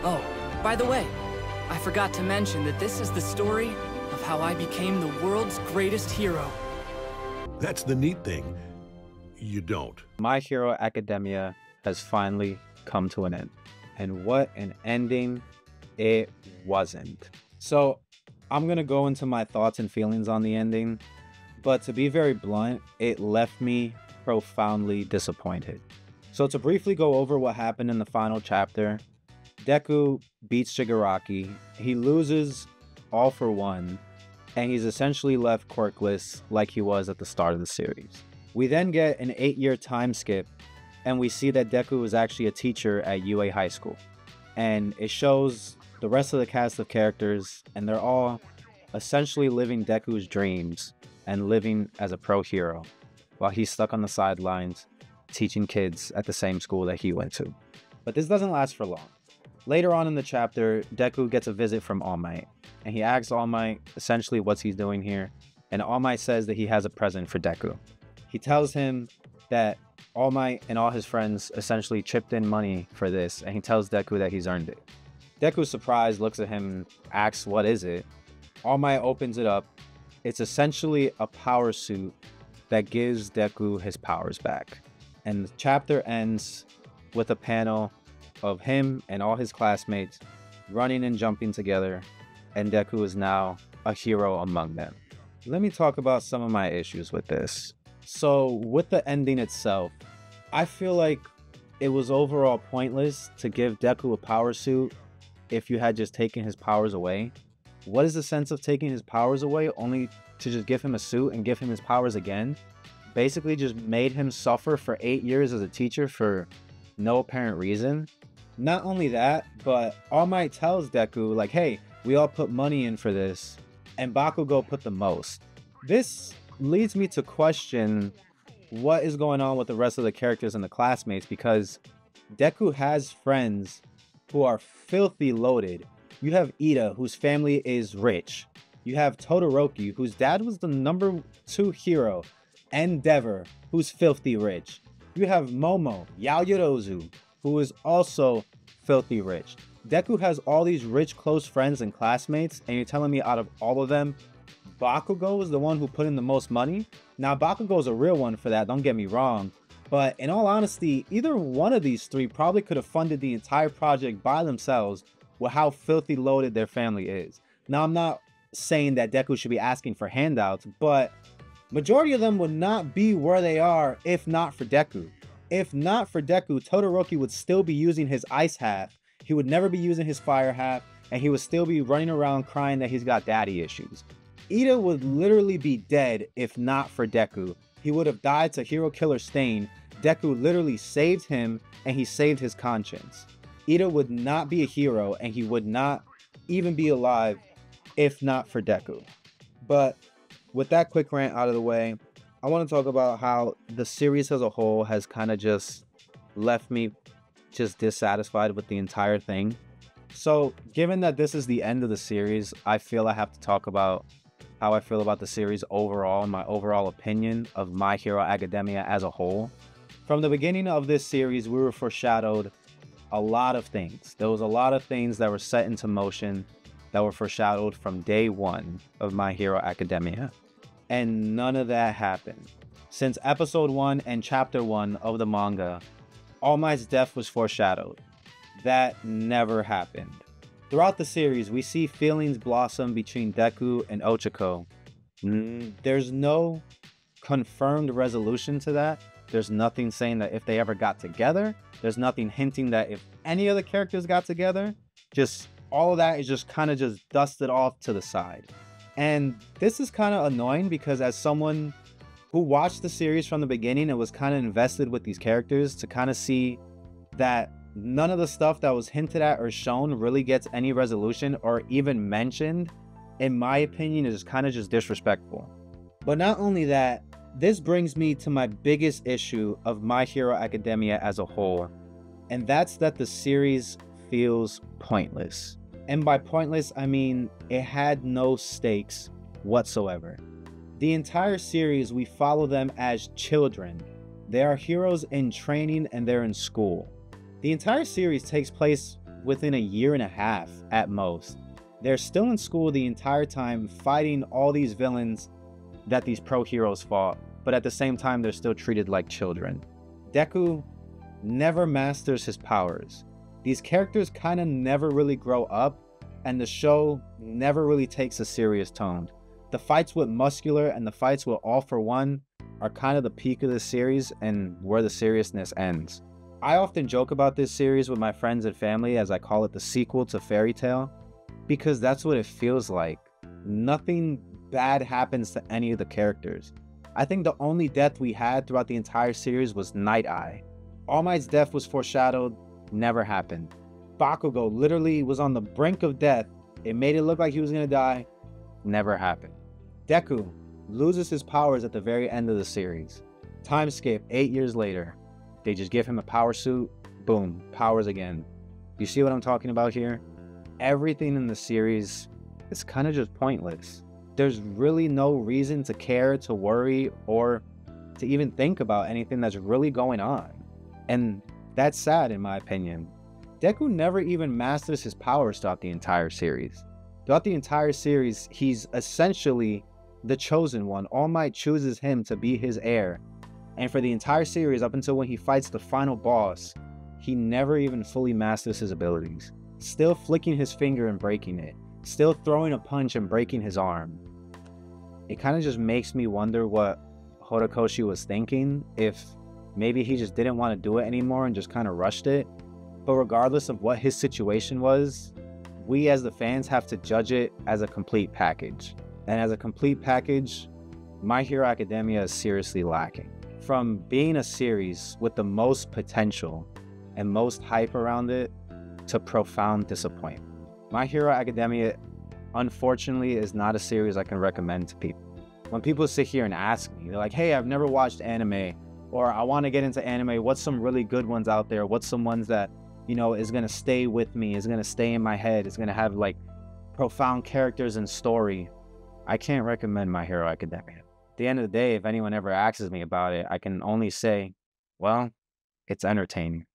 Oh, by the way, I forgot to mention that this is the story of how I became the world's greatest hero. That's the neat thing. You don't. My Hero Academia has finally come to an end. And what an ending it wasn't. So I'm going to go into my thoughts and feelings on the ending. But to be very blunt, it left me profoundly disappointed. So to briefly go over what happened in the final chapter, Deku beats Shigaraki. He loses All For One, and he's essentially left quirkless like he was at the start of the series. We then get an 8-year time skip, and we see that Deku is actually a teacher at UA High School. And it shows the rest of the cast of characters, and they're all essentially living Deku's dreams and living as a pro hero, while he's stuck on the sidelines teaching kids at the same school that he went to. But this doesn't last for long. Later on in the chapter, Deku gets a visit from All Might, and he asks All Might essentially what he's doing here, and All Might says that he has a present for Deku. He tells him that All Might and all his friends essentially chipped in money for this, and he tells Deku that he's earned it. Deku, surprised, looks at him and asks what is it. All Might opens it up. It's essentially a power suit that gives Deku his powers back. And the chapter ends with a panel of him and all his classmates running and jumping together, and Deku is now a hero among them. Let me talk about some of my issues with this. So with the ending itself, I feel like it was overall pointless to give Deku a power suit if you had just taken his powers away. What is the sense of taking his powers away only to just give him a suit and give him his powers again? Basically just made him suffer for 8 years as a teacher for no apparent reason. Not only that, but All Might tells Deku, like, hey, we all put money in for this, and Bakugo put the most. This leads me to question what is going on with the rest of the characters and the classmates, because Deku has friends who are filthy loaded. You have Ida, whose family is rich. You have Todoroki, whose dad was the #2 hero, Endeavor, who's filthy rich. You have Momo, Yaoyorozu, who is also filthy rich. Deku has all these rich close friends and classmates, and you're telling me out of all of them, Bakugo is the one who put in the most money? Now, Bakugo is a real one for that, don't get me wrong. But in all honesty, either one of these three probably could have funded the entire project by themselves with how filthy loaded their family is. Now, I'm not saying that Deku should be asking for handouts, but majority of them would not be where they are if not for Deku. If not for Deku, Todoroki would still be using his ice hat. He would never be using his fire hat, and he would still be running around crying that he's got daddy issues. Ida would literally be dead if not for Deku. He would have died to Hero Killer Stain. Deku literally saved him, and he saved his conscience. Ida would not be a hero, and he would not even be alive if not for Deku. But with that quick rant out of the way, I want to talk about how the series as a whole has kind of just left me just dissatisfied with the entire thing. So given that this is the end of the series, I feel I have to talk about how I feel about the series overall and my overall opinion of My Hero Academia as a whole. From the beginning of this series, we were foreshadowed a lot of things. There was a lot of things that were set into motion that were foreshadowed from day one of My Hero Academia. And none of that happened. Since episode 1 and chapter 1 of the manga, All Might's death was foreshadowed. That never happened. Throughout the series, we see feelings blossom between Deku and Ochako. There's no confirmed resolution to that. There's nothing saying that if they ever got together. There's nothing hinting that if any of the characters got together. Just all of that is just kind of just dusted off to the side. And this is kind of annoying because as someone who watched the series from the beginning and was kind of invested with these characters, to kind of see that none of the stuff that was hinted at or shown really gets any resolution or even mentioned, in my opinion, is kind of just disrespectful. But not only that, this brings me to my biggest issue of My Hero Academia as a whole, and that's that the series feels pointless. And by pointless, I mean it had no stakes whatsoever. The entire series, we follow them as children. They are heroes in training and they're in school. The entire series takes place within a year and a half at most. They're still in school the entire time fighting all these villains that these pro heroes fought, but at the same time they're still treated like children. Deku never masters his powers. These characters kind of never really grow up, and the show never really takes a serious tone. The fights with Muscular and the fights with All For One are kind of the peak of the series and where the seriousness ends. I often joke about this series with my friends and family as I call it the sequel to Fairy Tail, because that's what it feels like. Nothing bad happens to any of the characters. I think the only death we had throughout the entire series was Night Eye. All Might's death was foreshadowed, never happened. Bakugo literally was on the brink of death. It made it look like he was gonna die, never happened. Deku loses his powers at the very end of the series. Time skip, 8 years later. They just give him a power suit, boom, powers again. You see what I'm talking about here? Everything in the series is kind of just pointless. There's really no reason to care, to worry, or to even think about anything that's really going on. And that's sad in my opinion. Deku never even masters his powers throughout the entire series. Throughout the entire series, he's essentially the chosen one. All Might chooses him to be his heir. And for the entire series, up until when he fights the final boss, he never even fully masters his abilities. Still flicking his finger and breaking it. Still throwing a punch and breaking his arm. It kind of just makes me wonder what Horikoshi was thinking, if maybe he just didn't want to do it anymore and just kind of rushed it. But regardless of what his situation was, we as the fans have to judge it as a complete package. And as a complete package, My Hero Academia is seriously lacking. From being a series with the most potential and most hype around it to profound disappointment. My Hero Academia, unfortunately, is not a series I can recommend to people. When people sit here and ask me, they're like, hey, I've never watched anime, or I want to get into anime, what's some really good ones out there? What's some ones that, you know, is going to stay with me, is going to stay in my head, is going to have like profound characters and story? I can't recommend My Hero Academia. At the end of the day, if anyone ever asks me about it, I can only say, well, it's entertaining.